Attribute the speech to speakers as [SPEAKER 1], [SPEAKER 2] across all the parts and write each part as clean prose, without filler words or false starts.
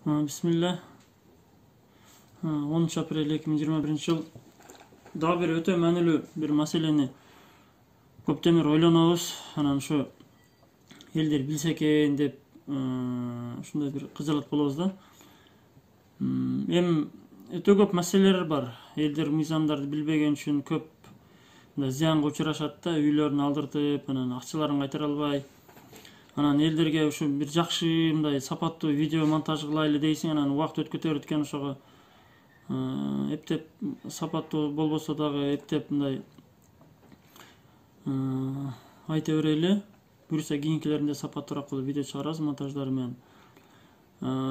[SPEAKER 1] Бисмилля. 10 апрель 2021 жыл. Дагы бир өтө маанилүү бир маселени көптөн бери ойлонобуз. Анан ушу элдер билсе экен деп ушундай бир кызыгат болобуз да. Эми өтө көп маселелер бар. Элдер мыйзамдарды билбеген үчүн көп зыянга учурашат да, үйлөрүн алдыртып, анан акчаларын кайтара албай. Анан элдерге ушу бир жакшы мындай сапаттуу видео монтаж кылайлы дейсиң, анан убакыт өткөтөр экен ошого эптеп сапаттуу болбосо дагы эптеп мындай айта берели. Буюрса кийинкилеринде сапаттуураак кылып видео чыгарабыз монтаждары менен.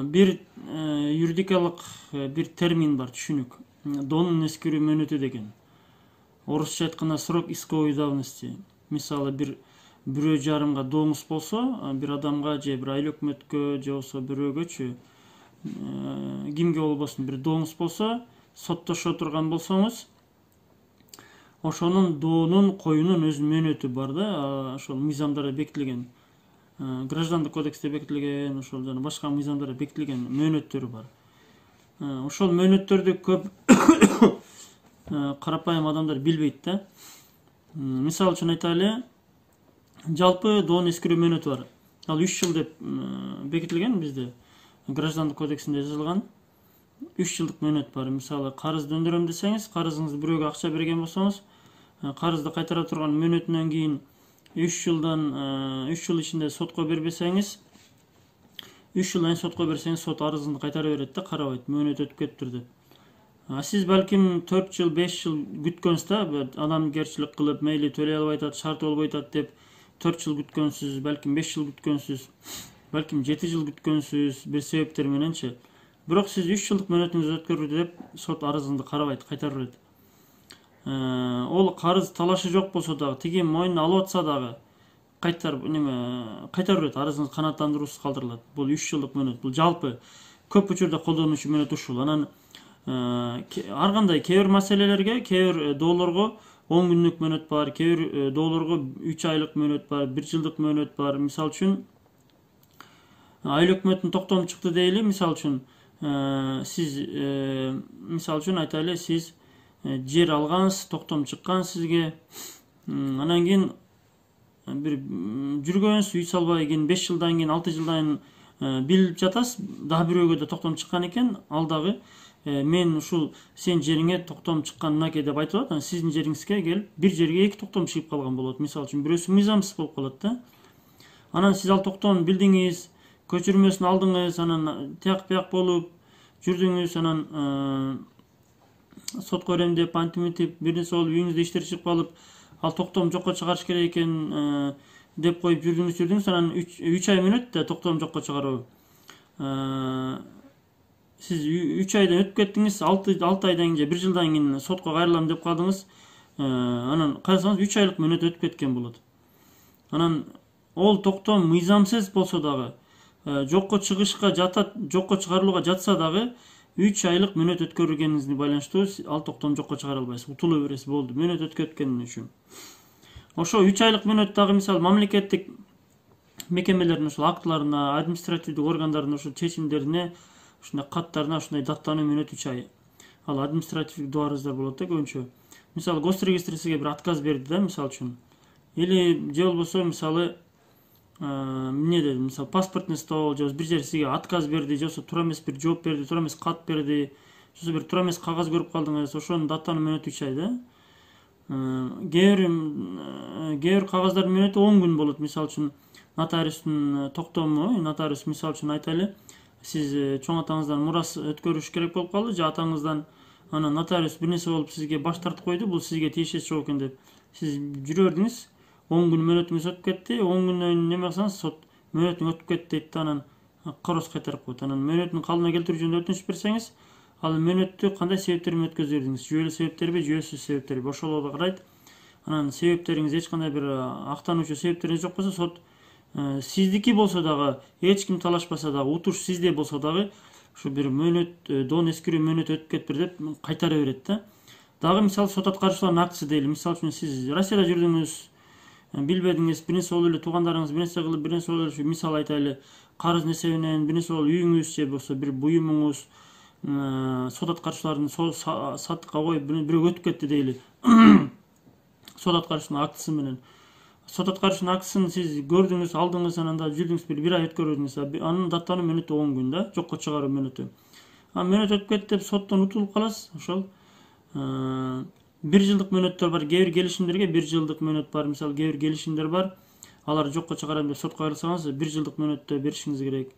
[SPEAKER 1] Бир юридикалык бир термин бар, түшүнүк. Донун эскирүү мөөнөтү деген. Орусча айтканда срок исковой давности. Мисалы бирөө жарымга доңуз болсо, бир адамга же бир айыл өкмөткө же болсо бирөөгөчү кимге болбосун бир доңуз болсо, соттошо турган болсоңуз, ошонун доонун коюнун өз мөөнөтү бар да, ошол мыйзамдарда бекитилген, граждандык кодексте бекитилген, ошол жана башка мыйзамдарда бекитилген мөөнөттөрү бар. Ошол мөөнөттөрдү көп карапайым адамдар билбейт да. Мисалы үчүн айтайлы, жалпы доон эскирүү мөөнөтү бар. Ал 3 жыл деп бекитилген бизде. Граждандык кодексинде жазылган 3 жылдык мөөнөт бар. Мисалы, карызды өндүрөм десеңиз, карызыңызды бирөөгө акча берген болсоңуз, карызды кайтара турган мөөнөтүнөн кийин 3 жыл ичинде сотко бербесеңиз, 3 жылдан сотко берсеңиз, сот арызыңызды кайтара берет да, карабайт, мөөнөт өтүп кетиптир деп. Сиз балким 4 жыл, 5 жыл күткөнсүз да, адамгерчилик кылып, мейли төлөй албай атат, шарт болбой атат деп 4 жыл күткөнсүз, балким 5 жыл күткөнсүз, балким 7 жыл күткөнсүз, бир себептер мененчи. Бирок сиз 3 жылдык мөөнөтүңүздү өткөрдү деп сот арызыңызды карабайт, кайтара берет. Ол карыз талашы жок болсо дагы, тиги мойнуна алып атса дагы кайтара берет, арызыңыз канааттандыруусуз калтырылат. Бул 3 жылдык мөөнөт. Бул жалпы көп учурда колдонуучу мөөнөт ушул. Анан ар кандай кээ бир маселелерге, кээ бир доолорго 10 күнлүк мөөнөт бар, кээ бир доолорго 3 айлык мөөнөт бар, 1 жылдык мөөнөт бар. Мисалы үчүн айыл өкмөтүнүн токтому чыкты дейли, мисалы үчүн сиз мисалы үчүн айтайлы, сиз жер алгансыз, токтом чыккан сизге, анан кийин бир жүргөнсүз, үй салбай, кийин 5 жылдан кийин, 6 жылдан билип жатасыз, дагы бирөөгө да токтом чыккан экен, ал дагы мен ушул сен жериңе токтом чыккан мынакей деп айтып атат, анан сиздин жериңизге келип бир жерге 2 токтом чыгып калган болот. Мисалы үчүн бирөөсү мыйзамсыз болуп калат да. Анан сиз ал токтомду билдиңиз, көчүрмөсүн алдыңыз, анан тияк бияк болуп жүрдүңүз, анан сотко берем деп антимитип бир нерсе болуп үйүңүздө иштер чыгып калып, ал токтом жокко чыгарыш керек экен деп коюп жүрдүңүз, анан 3 ай мүнөт да токтом жокко чыгаруу. Сиз 3 айдан өтүп кеттиңиз, 6 айдан же 1 жылдан кийин сотко кайрылам деп калдыңыз, анан карасаңыз 3 айлык мөөнөт өтүп кеткен болот. Анан ол токтом мыйзамсыз болсо дагы, жокко чыгышка жатат, жокко чыгарылууга жатса дагы 3 айлык мөөнөт өткөрүлгениңизди байланыштуу ал токтом жокко чыгара албайсыз, утулуу бересиз, болду, мөөнөт өтүп кеткен үчүн. Ошо 3 айлык мөөнөт дагы мисалы мамлекеттик мекемелердин ушул актыларына, административдик органдардын ушул чечимдерине, ушундай каттарына ушундай даттануу мөөнөт 3 ай. Ал административдик доо арыздар болот да көбүнчө. Мисалы госрегистр сизге бир отказ берди да, мисалы үчүн. Или же болбосо мисалы эмне деди, мисалы паспортный стол, же бир жер сизге отказ берди, же болбосо туура эмес бир жооп берди, туура эмес кат берди, же болбосо бир туура эмес кагаз көрүп калдыңыз, ошонун даттануу мөөнөтү 3 ай да. Кээ бир кагаздардын мөөнөтү 10 күн болот. Мисалы үчүн нотариустун токтому, нотариус мисалы үчүн айтайлы, сиз чоң атаңыздан мурас өткөрүш керек болуп калды, же атаңыздан, анан нотариус бир нерсе болуп сизге баш тартып койду, бул сизге тиешеси жок экен деп. Сиз жүрө бердиңиз, 10 күн мөөнөтүңүз өтүп кетти, 10 күндөн неме кылсаңыз, сот мөөнөтүң өтүп кетти дейт да, анан короз кайтарып коет. Анан мөөнөтүн калыбына келтирүү жөнүндө өтүнүч берсеңиз, ал мөөнөттү кандай себептер менен өткөзүп бердиңиз, жүйөлүү себептерби, жүйөсүз себептерби, ошолорду карайт. Анан себептериңиз эч кандай бир актануучу себептериңиз жок болсо, сот сиздики болсо дагы, эч ким талашпаса дагы, утуш сизде болсо дагы, ушу бир мөөнөт, доон эскирүү мөөнөтү өтүп кетиптир деп кайтара берет да. Дагы мисалы сот аткаруучулардын актысы дейли. Мисалы үчүн сиз Россияда жүрдүңүз, билбедиңиз, бир нерсе болуп эле туугандарыңыз бир нерсе кылып, бир нерсе болуп эле, мисалы айтайлы, карыз эсебинен бир нерсе болуп үйүңүз же болбосо бир буюмуңуз сот аткарчылардын сатыкка коюп бирөө өтүп кетти дейли. Сот аткарчынын актысы менен. Сот аткарчынын актысын сиз көрдүңүз, алдыңыз, анан да жүрдүңүз, бир ай өткөрдүңүз. Анын даттануу мөөнөтү 10 күн да, жокко чыгаруу мөөнөтү. Мөөнөт өтүп кетти деп соттон утулуп каласыз. Ошол 1 жылдык мөөнөттөр бар. Кээ бир келишимдерге 1 жылдык мөөнөт бар. Мисалы, кээ бир келишимдер бар. Алар жокко чыгарам деп сотко кайрылсаңыз 1 жылдык мөөнөттө беришиңиз керек.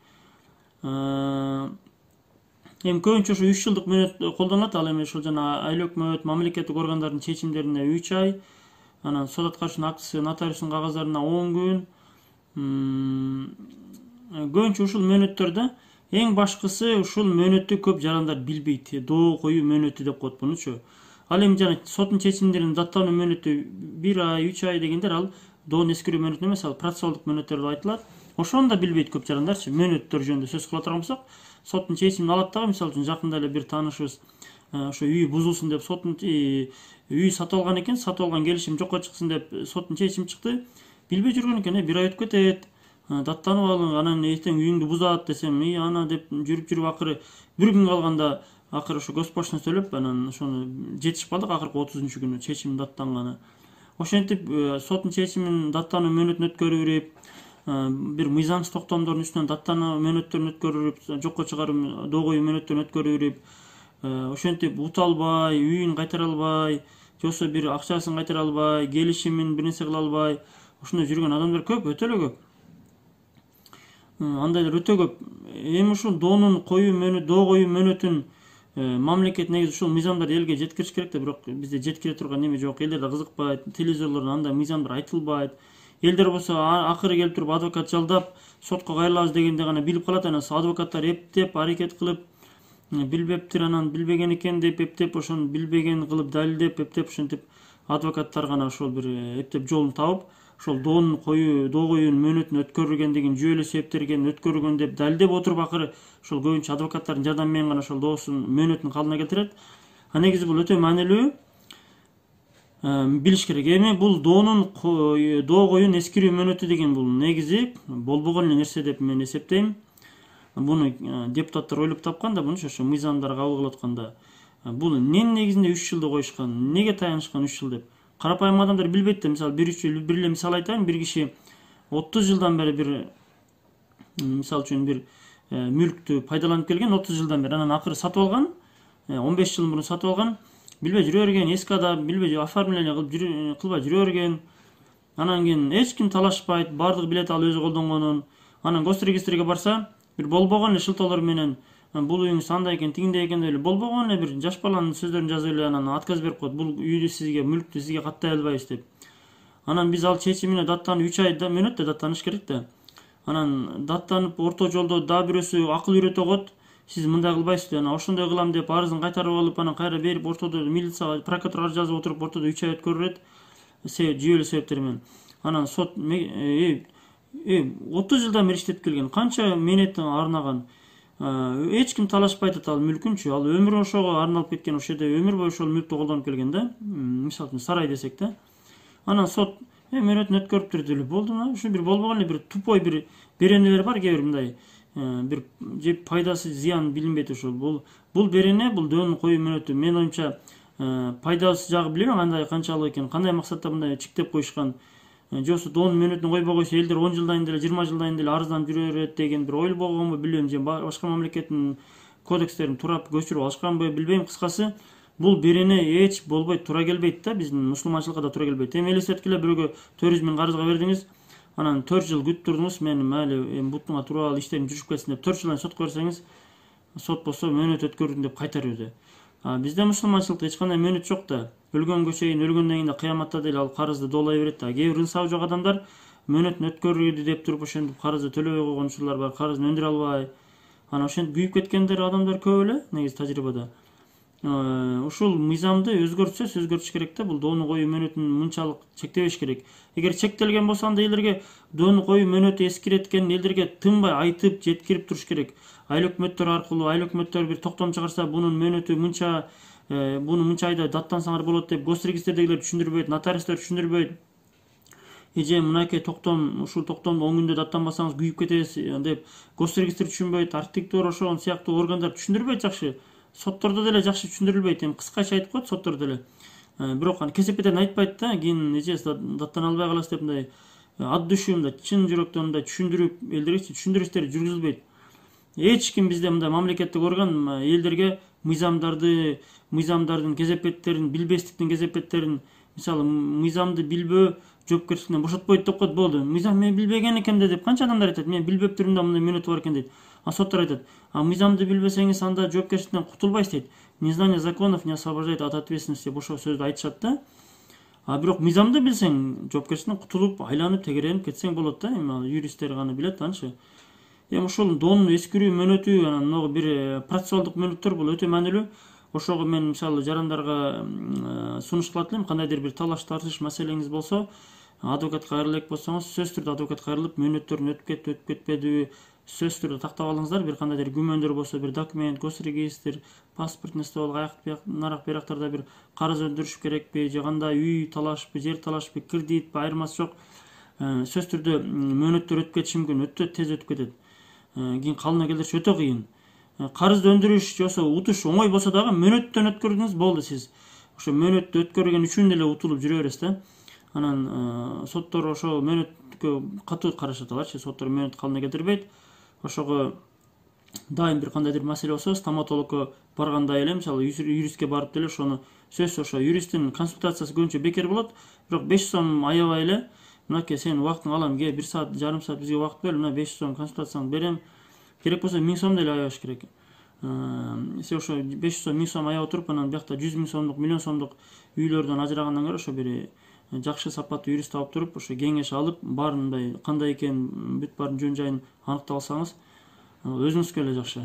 [SPEAKER 1] Эми көбүнчө ушу 3 жылдык мөөнөт колдонулат. Ал эми ушул жана айлык өкмөт, мамлекеттик органдардын чечимдерине 3 ай, анан сот аткарчынын актысы, нотариустун кагаздарына 10 күн. Көбүнчө ушул мөөнөттөрдө эң башкысы ушул мөөнөттү көп жарандар билбейт. Доо коюу мөөнөтү деп коет мунучу. Ал эми жана соттун чечимдеринин даттануу мөөнөтү 1 ай, 3 ай дегендер ал доонун эскирүү мөөнөтү эмес, ал процессуалдык мөөнөттөр деп айтылат. Ошону да билбейт көп жарандарчы. Мөөнөттөр жөнүндө сөз кыла турган болсок, соттун чечимин алат дагы, мисалы үчүн жакында эле бир таанышыбыз ошо үй бузулсун деп соттун үй сатып алган экен, сатып алган келишим жокко чыксын деп соттун чечими чыкты. Билбей жүргөн экен, 1 ай өтүп кетет. Даттанып алың, анан эртең үйүңдү бузат десем, ана деп жүрүп акыры 1 күн калганда акыры ошо госпоштаны төлөп, анан ошону жетишип калдык акыркы 30-күнү чечим даттанганы. Ошентип соттун чечимин даттануу мөөнөтүн өткөрүп, бир мыйзамсыз токтомдордун үстүнөн даттануу мөөнөттөрүн өткөрүп, жокко чыгаруу доо коюу мөөнөттөрүн өткөрүп, ошентип ута албай, үйүн кайтара албай, же болбосо бир акчасын кайтара албай, келишимин бир нерсе кыла албай, ошондой жүргөн адамдар көп, өтө эле көп. Андайлар өтө көп. Эми ушул доо коюу мөөнөтүн мамлекет негизи ушул мыйзамдарды элге жеткириш керек да, бирок бизде жеткире турган неме жок. Элдер да кызыкпайт, телевизорлордо андай мыйзамдар айтылбайт. Элдер болсо акыры келип туруп адвокат жалдап сотко кайрылабыз дегенде гана билип калат. Анан адвокаттар эптеп аракет кылып, билбептир, анан билбеген экен деп эптеп, ошону билбеген кылып далилдеп, эптеп ошентип адвокаттар гана ошол бир эптеп жолун табып, ошол доо коюунун мөөнөтүн өткөрүлгендигин, жүйөлүү себептерген өткөрүлгөн деп далилдеп отуруп, акыры ошол көбүнчө адвокаттардын жардамы менен гана ошол доосун мөөнөтүн калдына келтирет. Негизи бул өтө маанилүү, билиш керек. Эми бул доо коюунун эскирүү мөөнөтү деген бул негизи болбогон эле нерсе деп мен эсептейм. Буну депутаттар ойлоп тапкан да, мунча ошо мыйзамдар кабыл кылып атканда. Бул эмненин негизинде 3 жылды коюшкан, неге таянышкан 3 жыл деп. Карапайым адамдар билбейт да. Мисалы, бир эле мисал айтайын, бир киши 30 жылдан бери бир, мисалы үчүн бир мүлктү пайдаланып келген 30 жылдан бери, анан акыры сатып алган, 15 жыл мурун сатып алган, билбей жүрө берген, эски адам, билбей оформление кылбай жүрө берген. Анан кийин эч ким талашпайт, баардыгы билет ал өзү колдонгонун. Анан госрегистрге барса, бир болбогон эле шылтоолор менен бул үйүңүз андай экен, тигиндей экен деп болбогон эле бир жаш баланын сөздөрүн жазып эле анан отказ берип коет. Бул үйдү сизге, мүлктү сизге каттай албайбыз деп. Анан биз ал чечимине даттанып 3 айда мөөнөттө даттаныш керек да. Анан даттанып орто жолдо дагы бирөөсү акыл үйрөтө коет. Сиз мындай кылбайсыз деп, анан ошондой кылам деп арызын кайтарып алып, анан кайра берип, ортодо милицияга, прокуратурага жазып отуруп, ортодо 3 ай өткөрүлөт жүйөлүү себептер менен. Анан сот 30 жылдан бери иштеп келген, канча мээнет арнаган, эч ким талашпайт ал мүлкүнчү. Ал өмүр ошого арналып кеткен, ошол жерде өмүр бою ошол мүлктү колдонуп келген да. Мисалы үчүн сарай десек да. Анан сот мөөнөтүн өткөрүптүр деле болду. Ушу бир болбогон эле бир тупой бир беренелер бар, кээ бир мындай бир же пайдасы зыян билинбейт ошол. Бул берене, бул доонун коюу мөөнөтү менин оюмча пайдасы жагы билбейм кандай канчалык экен, кандай максатта мындай чиктеп коюшкан. Же болбосо доонун мөөнөтүн койбой койсо элдер 10 жылдан деле 20 жылдан деле арызданып жүрө берет деген бир ой болгонбу билбейм, же башка мамлекеттин кодекстерин турап көчүрүп алышканбы билбейм. Кыскасы, бул берене эч болбойт, туура келбейт да, биздин мусулманчылыкка да туура келбейт. Эми элестеткиле, бирөөгө 400 000 карызга бердиңиз, анан 4 жыл күтүп турдуңуз, мен майли бутуңа туруп иштерим жүрүшүп кетсин деп 4 жылдан сотко берсеңиз, сот болсо мөөнөт өткөрдүм деп кайта берди. Бизде мусулманчылыкта эч кандай мөөнөт жок да. Өлгөнгө чейин, өлгөндөн кийин да кыяматта деле ал карызды доолай берет да. Кээ бир ынсабы жок адамдар мөөнөтүн өткөрдү деп туруп ошентип карызды төлөбөй койгон учурлар бар, карызын өндүрө албай. Анан ошентип күйүп кеткендер адамдар көп эле негизи тажрыйбада. Ушул мыйзамды өзгөртүш керек да. Бул доону коюу мөөнөтүн мынчалык чектебеш керек. Эгер чектелген болсо, анда элдерге доону коюу мөөнөтү эскирет экенин элдерге тынбай айтып, жеткирип туруш керек. Айыл өкмөттөр аркылуу, айыл өкмөттөр бир токтом чыгарса, бунун мөөнөтү мынча, буну мынча айда даттансаңар болот деп госрегистрдегилер түшүндүрбөйт, нотариустар түшүндүрбөйт. эже мынакей токтом ушул токтомду 10 күндө даттанбасаңыз күйүп кетесиз деп госрегистр түшүнбөйт, архитектура ошол сыяктуу органдар түшүндүрбөйт жакшы. Соттордо деле жакшы түшүндүрүлбөйт, эми кыскача айтып коет соттордо деле. Бирок кесепетен айтпайт да, кийин эжеси даттана албай каласыз деп мындай ат düşүп мындай чын жүрөктөн мындай түшүндүрүп элдерге түшүндүрүү иштери жүргүзүлбөйт. Эч ким бизде мындай мамлекеттик орган элдерге мыйзамдардын кесепеттерин, билбестиктин кесепеттерин, мисалы мыйзамды билбөө жоопкерчиликтен бошотпойт деп коет, болду. Мыйзам мен билбеген экем да деп канча адамдар айтат. Мен билбеп турмун да мындай мөөнөт бар экен дейт. Соттор айтат, мыйзамды билбесеңиз анда жоопкерчиликтен кутулбайсыз дейт. Незнание законов не освобождает от ответственности деп ошол сөздү айтышат да. Бирок мыйзамды билсең, жоопкерчиликтен кутулуп, айланып, тегеренип кетсең болот да. Эми юристтер гана билет анычы. Эми ошол донун эскирүү мөөнөтү, анан могу бир процессуалдык мөөнөттөр бул өтө маанилүү. Ошого мен мисалы жарандарга сунуш кылат элем, кандайдыр бир талаш тартыш маселеңиз болсо, адвокатка кайрылып болсоңуз, сөзсүз түрдө адвокатка кайрылып, мөөнөттөрүн өтүп кетпедиби, сөзсүз түрдө тактап алыңыздар. Бир кандайдыр күмөндөр болсо, бир документ, госрегистр, паспортный стол, нарак берактарда бир карыз өндүрүш керекпи, же кандай үй талашпы, жер талашпы, кредитпи, айырмасы жок. Сөзсүз түрдө мөөнөттөр өтүп кетиши мүмкүн, өтө тез өтүп кетет. Кийин калына келтириш өтө кыйын. Карызды өндүрүш же утуш оңой болсо дагы мөөнөттөн өткөрдүңүз болду сиз. Ошо мөөнөттү өткөргөн үчүн деле утулуп жүрө бересиз да. Анан соттор ошо мөөнөткө катуу карашат аларчы. Соттор мөөнөт калына келтирбейт. Ошого дайым бир кандайдыр маселе болсо, стоматологко баргандай эле, мисалы юристке барып деле ошону сөзсүз ошо юристтин консультациясы көбүнчө бекер болот. Бирок 500 сом аябай эле, мынакей сен убактыңды алам, кел 1 саат, жарым саат бизге убакыт бер, мына 500 сом консультацияңды берем. Керек болсо 1000 сом деле аябаш керек. Сен ошо 500 сом, 1000 сом аяп отуруп, анан биякта 100 000 сомдук, миллион сомдук үйлөрдөн ажырагандан көрө ошо бир жакшы сапаттуу юрист алып туруп, ошо кеңеш алып, баарын мындай кандай экен, бүт баарын жөн жайын аныктап алсаңыз, өзүңүзгө эле жакшы.